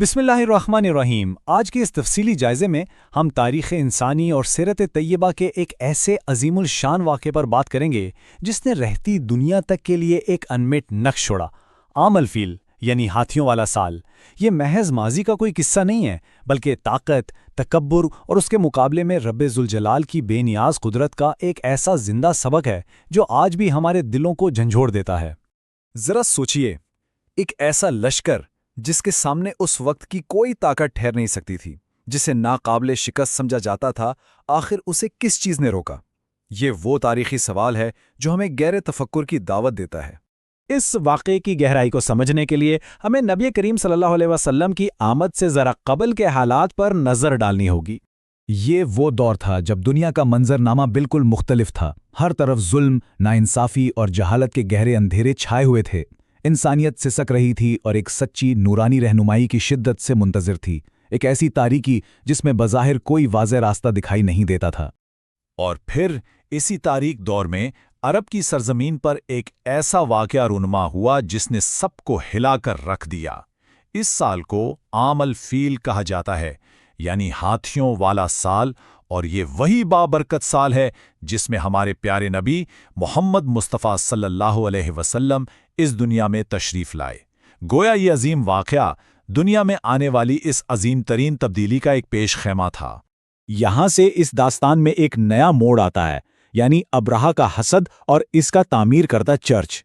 بسم اللہ الرحمن الرحیم۔ آج کے اس تفصیلی جائزے میں ہم تاریخ انسانی اور سیرت طیبہ کے ایک ایسے عظیم الشان واقعے پر بات کریں گے جس نے رہتی دنیا تک کے لیے ایک انمٹ نقش چھوڑا۔ عام الفیل یعنی ہاتھیوں والا سال یہ محض ماضی کا کوئی قصہ نہیں ہے، بلکہ طاقت، تکبر اور اس کے مقابلے میں رب ذوالجلال کی بے نیاز قدرت کا ایک ایسا زندہ سبق ہے جو آج بھی ہمارے دلوں کو جھنجھوڑ دیتا ہے۔ ذرا سوچئے، ایک ایسا لشکر جس کے سامنے اس وقت کی کوئی طاقت ٹھہر نہیں سکتی تھی، جسے ناقابل شکست سمجھا جاتا تھا، آخر اسے کس چیز نے روکا؟ یہ وہ تاریخی سوال ہے جو ہمیں گہرے تفکر کی دعوت دیتا ہے۔ اس واقعے کی گہرائی کو سمجھنے کے لیے ہمیں نبی کریم صلی اللہ علیہ وسلم کی آمد سے ذرا قبل کے حالات پر نظر ڈالنی ہوگی۔ یہ وہ دور تھا جب دنیا کا منظرنامہ بالکل مختلف تھا۔ ہر طرف ظلم، ناانصافی اور جہالت کے گہرے اندھیرے چھائے ہوئے تھے۔ انسانیت سسک رہی تھی اور ایک سچی نورانی رہنمائی کی شدت سے منتظر تھی، ایک ایسی تاریکی جس میں بظاہر کوئی واضح راستہ دکھائی نہیں دیتا تھا۔ اور پھر اسی تاریک دور میں عرب کی سرزمین پر ایک ایسا واقعہ رونما ہوا جس نے سب کو ہلا کر رکھ دیا۔ اس سال کو عام الفیل کہا جاتا ہے، یعنی ہاتھیوں والا سال، اور یہ وہی بابرکت سال ہے جس میں ہمارے پیارے نبی محمد مصطفیٰ صلی اللہ علیہ وسلم اس دنیا میں تشریف لائے۔ گویا یہ عظیم واقعہ دنیا میں آنے والی اس عظیم ترین تبدیلی کا ایک پیش خیمہ تھا۔ یہاں سے اس داستان میں ایک نیا موڑ آتا ہے، یعنی ابرہہ کا حسد اور اس کا تعمیر کردہ چرچ۔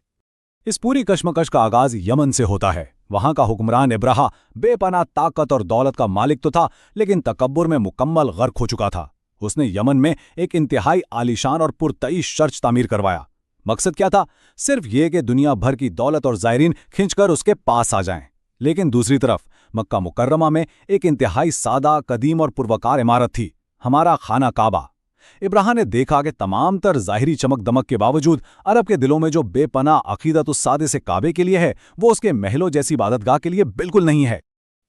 اس پوری کشمکش کا آغاز یمن سے ہوتا ہے۔ وہاں کا حکمران ابرہہ بے پناہ طاقت اور دولت کا مالک تو تھا، لیکن تکبر میں مکمل غرق ہو چکا تھا۔ اس نے یمن میں ایک انتہائی عالیشان اور پرتعیش چرچ تعمیر کروایا۔ مقصد کیا تھا؟ صرف یہ کہ دنیا بھر کی دولت اور زائرین کھنچ کر اس کے پاس آ جائیں۔ لیکن دوسری طرف مکہ مکرمہ میں ایک انتہائی سادہ، قدیم اور پروکار عمارت تھی، ہمارا خانہ کعبہ۔ ابرہہ نے دیکھا کہ تمام تر ظاہری چمک دمک کے باوجود عرب کے دلوں میں جو بے پناہ عقیدت اس سادے سے کعبے کے لیے ہے، وہ اس کے محلوں جیسی عبادتگاہ کے لیے بالکل نہیں ہے۔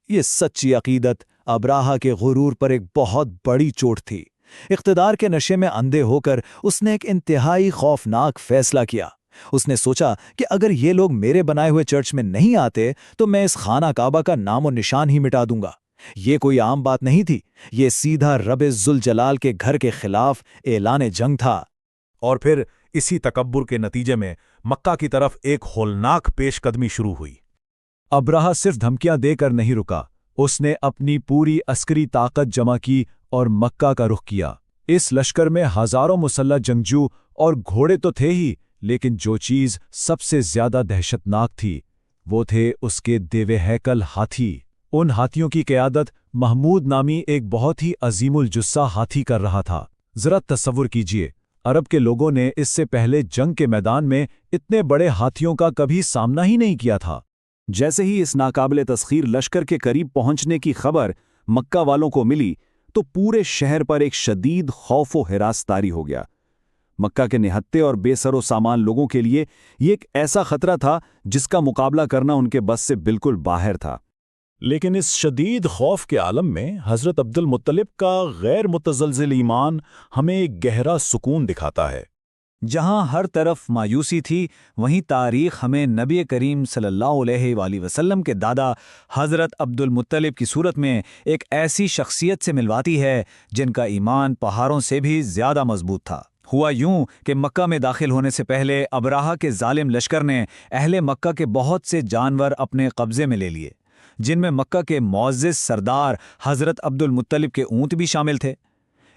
یہ سچی عقیدت ابرہہ کے غرور پر ایک بہت بڑی چوٹ تھی۔ اقتدار کے نشے میں اندھے ہو کر اس نے ایک انتہائی خوفناک فیصلہ کیا۔ اس نے سوچا کہ اگر یہ لوگ میرے بنائے ہوئے چرچ میں نہیں آتے تو میں اس خانہ کعبہ کا نام و نشان ہی مٹا دوں گا۔ یہ کوئی عام بات نہیں تھی، یہ سیدھا رب ذوالجلال کے گھر کے خلاف اعلان جنگ تھا۔ اور پھر اسی تکبر کے نتیجے میں مکہ کی طرف ایک ہولناک پیش قدمی شروع ہوئی۔ ابرہہ صرف دھمکیاں دے کر نہیں رکا، اس نے اپنی پوری عسکری طاقت جمع کی اور مکہ کا رخ کیا۔ اس لشکر میں ہزاروں مسلح جنگجو اور گھوڑے تو تھے ہی، لیکن جو چیز سب سے زیادہ دہشتناک تھی وہ تھے اس کے دیوے ہیکل ہاتھی۔ ان ہاتھیوں کی قیادت محمود نامی ایک بہت ہی عظیم الجثہ ہاتھی کر رہا تھا۔ ذرا تصور کیجئے، عرب کے لوگوں نے اس سے پہلے جنگ کے میدان میں اتنے بڑے ہاتھیوں کا کبھی سامنا ہی نہیں کیا تھا۔ جیسے ہی اس ناقابل تسخیر لشکر کے قریب پہنچنے کی خبر مکہ والوں کو ملی تو پورے شہر پر ایک شدید خوف و ہراس طاری ہو گیا۔ مکہ کے نہتے اور بے سر و سامان لوگوں کے لیے یہ ایک ایسا خطرہ تھا جس کا مقابلہ کرنا ان کے بس سے بالکل باہر تھا۔ لیکن اس شدید خوف کے عالم میں حضرت عبد المطلب کا غیر متزلزل ایمان ہمیں ایک گہرا سکون دکھاتا ہے۔ جہاں ہر طرف مایوسی تھی، وہیں تاریخ ہمیں نبی کریم صلی اللہ علیہ وآلہ وسلم کے دادا حضرت عبد المطلب کی صورت میں ایک ایسی شخصیت سے ملواتی ہے جن کا ایمان پہاڑوں سے بھی زیادہ مضبوط تھا۔ ہوا یوں کہ مکہ میں داخل ہونے سے پہلے ابرہہ کے ظالم لشکر نے اہل مکہ کے بہت سے جانور اپنے قبضے میں لے لیے، جن میں مکہ کے معزز سردار حضرت عبد المطلب کے اونٹ بھی شامل تھے۔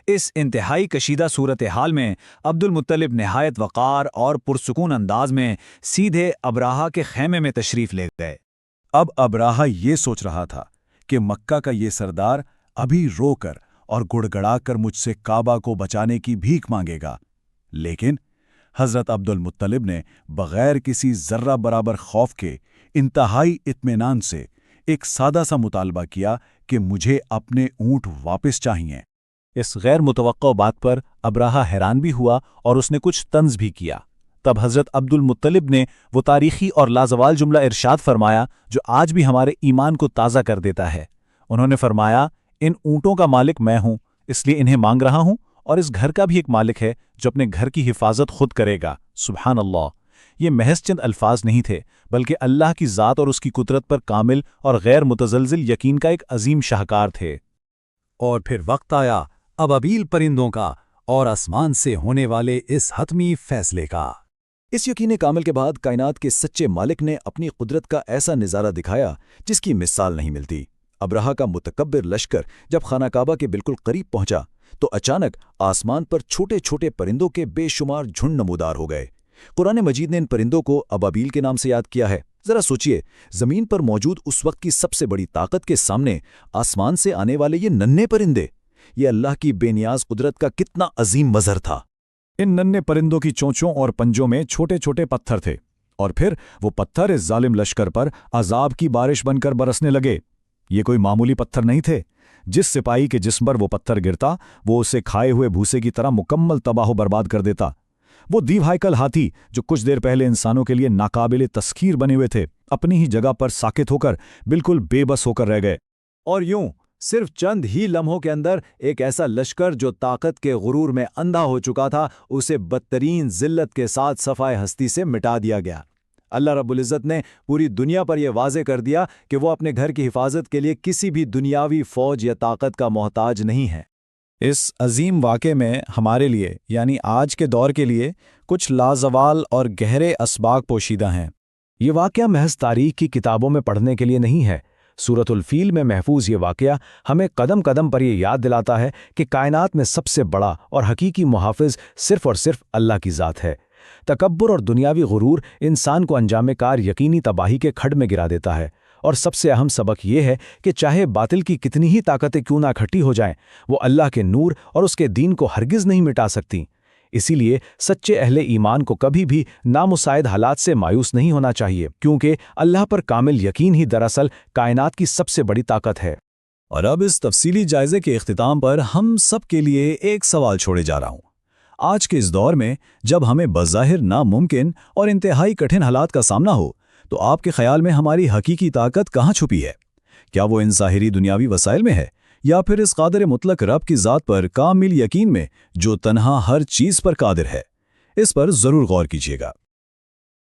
اس انتہائی کشیدہ صورتحال میں عبد المطلب نہایت وقار اور پرسکون انداز میں سیدھے ابرہہ کے خیمے میں تشریف لے گئے۔ اب ابرہہ یہ سوچ رہا تھا کہ مکہ کا یہ سردار ابھی رو کر اور گڑ گڑا کر مجھ سے کعبہ کو بچانے کی بھیک مانگے گا، لیکن حضرت عبد المطلب نے بغیر کسی ذرہ برابر خوف کے انتہائی اطمینان سے ایک سادہ سا مطالبہ کیا کہ مجھے اپنے اونٹ واپس چاہیے۔ اس غیر متوقع بات پر ابرہہ حیران بھی ہوا اور اس نے کچھ طنز بھی کیا۔ تب حضرت عبد المطلب نے وہ تاریخی اور لازوال جملہ ارشاد فرمایا جو آج بھی ہمارے ایمان کو تازہ کر دیتا ہے۔ انہوں نے فرمایا، ان اونٹوں کا مالک میں ہوں، اس لیے انہیں مانگ رہا ہوں، اور اس گھر کا بھی ایک مالک ہے جو اپنے گھر کی حفاظت خود کرے گا۔ سبحان اللہ! یہ محض چند الفاظ نہیں تھے، بلکہ اللہ کی ذات اور اس کی قدرت پر کامل اور غیر متزلزل یقین کا ایک عظیم شاہکار تھے۔ اور پھر وقت آیا ابابیل پرندوں کا اور آسمان سے ہونے والے اس حتمی فیصلے کا۔ اس یقین کامل کے بعد کائنات کے سچے مالک نے اپنی قدرت کا ایسا نظارہ دکھایا جس کی مثال نہیں ملتی۔ ابرہہ کا متکبر لشکر جب خانہ کعبہ کے بالکل قریب پہنچا تو اچانک آسمان پر چھوٹے چھوٹے پرندوں کے بے شمار جھنڈ نمودار ہو گئے۔ قرآن مجید نے ان پرندوں کو ابابیل کے نام سے یاد کیا ہے۔ ذرا سوچئے، زمین پر موجود اس وقت کی سب سے بڑی طاقت کے سامنے آسمان سے آنے والے یہ ننھے پرندے، یہ اللہ کی بے نیاز قدرت کا کتنا عظیم مظہر تھا۔ ان ننھے پرندوں کی چونچوں اور پنجوں میں چھوٹے چھوٹے پتھر تھے، اور پھر وہ پتھر اس ظالم لشکر پر عذاب کی بارش بن کر برسنے لگے۔ یہ کوئی معمولی پتھر نہیں تھے۔ جس سپاہی کے جسم پر وہ پتھر گرتا، وہ اسے کھائے ہوئے بھوسے کی طرح مکمل تباہ و برباد کر دیتا۔ وہ دیو ہائیکل ہاتھی جو کچھ دیر پہلے انسانوں کے لیے ناقابل تسخیر بنے ہوئے تھے، اپنی ہی جگہ پر ساکت ہو کر بالکل بے بس ہو کر رہ گئے۔ اور یوں صرف چند ہی لمحوں کے اندر ایک ایسا لشکر جو طاقت کے غرور میں اندھا ہو چکا تھا، اسے بدترین ذلت کے ساتھ صفائے ہستی سے مٹا دیا گیا۔ اللہ رب العزت نے پوری دنیا پر یہ واضح کر دیا کہ وہ اپنے گھر کی حفاظت کے لیے کسی بھی دنیاوی فوج یا طاقت کا محتاج نہیں ہے۔ اس عظیم واقعے میں ہمارے لیے یعنی آج کے دور کے لیے کچھ لازوال اور گہرے اسباق پوشیدہ ہیں۔ یہ واقعہ محض تاریخ کی کتابوں میں پڑھنے کے لیے نہیں ہے۔ سورۃ الفیل میں محفوظ یہ واقعہ ہمیں قدم قدم پر یہ یاد دلاتا ہے کہ کائنات میں سب سے بڑا اور حقیقی محافظ صرف اور صرف اللہ کی ذات ہے۔ تکبر اور دنیاوی غرور انسان کو انجام کار یقینی تباہی کے کھڈ میں گرا دیتا ہے، اور سب سے اہم سبق یہ ہے کہ چاہے باطل کی کتنی ہی طاقتیں کیوں نہ اکٹھی ہو جائیں، وہ اللہ کے نور اور اس کے دین کو ہرگز نہیں مٹا سکتی۔ اسی لیے سچے اہل ایمان کو کبھی بھی نامساعد حالات سے مایوس نہیں ہونا چاہیے، کیونکہ اللہ پر کامل یقین ہی دراصل کائنات کی سب سے بڑی طاقت ہے۔ اور اب اس تفصیلی جائزے کے اختتام پر ہم سب کے لیے ایک سوال چھوڑے جا رہا ہوں۔ آج کے اس دور میں جب ہمیں بظاہر ناممکن اور انتہائی کٹھن حالات کا سامنا ہو، تو آپ کے خیال میں ہماری حقیقی طاقت کہاں چھپی ہے؟ کیا وہ ان ظاہری دنیاوی وسائل میں ہے، یا پھر اس قادر مطلق رب کی ذات پر کامل یقین میں جو تنہا ہر چیز پر قادر ہے؟ اس پر ضرور غور کیجیے گا۔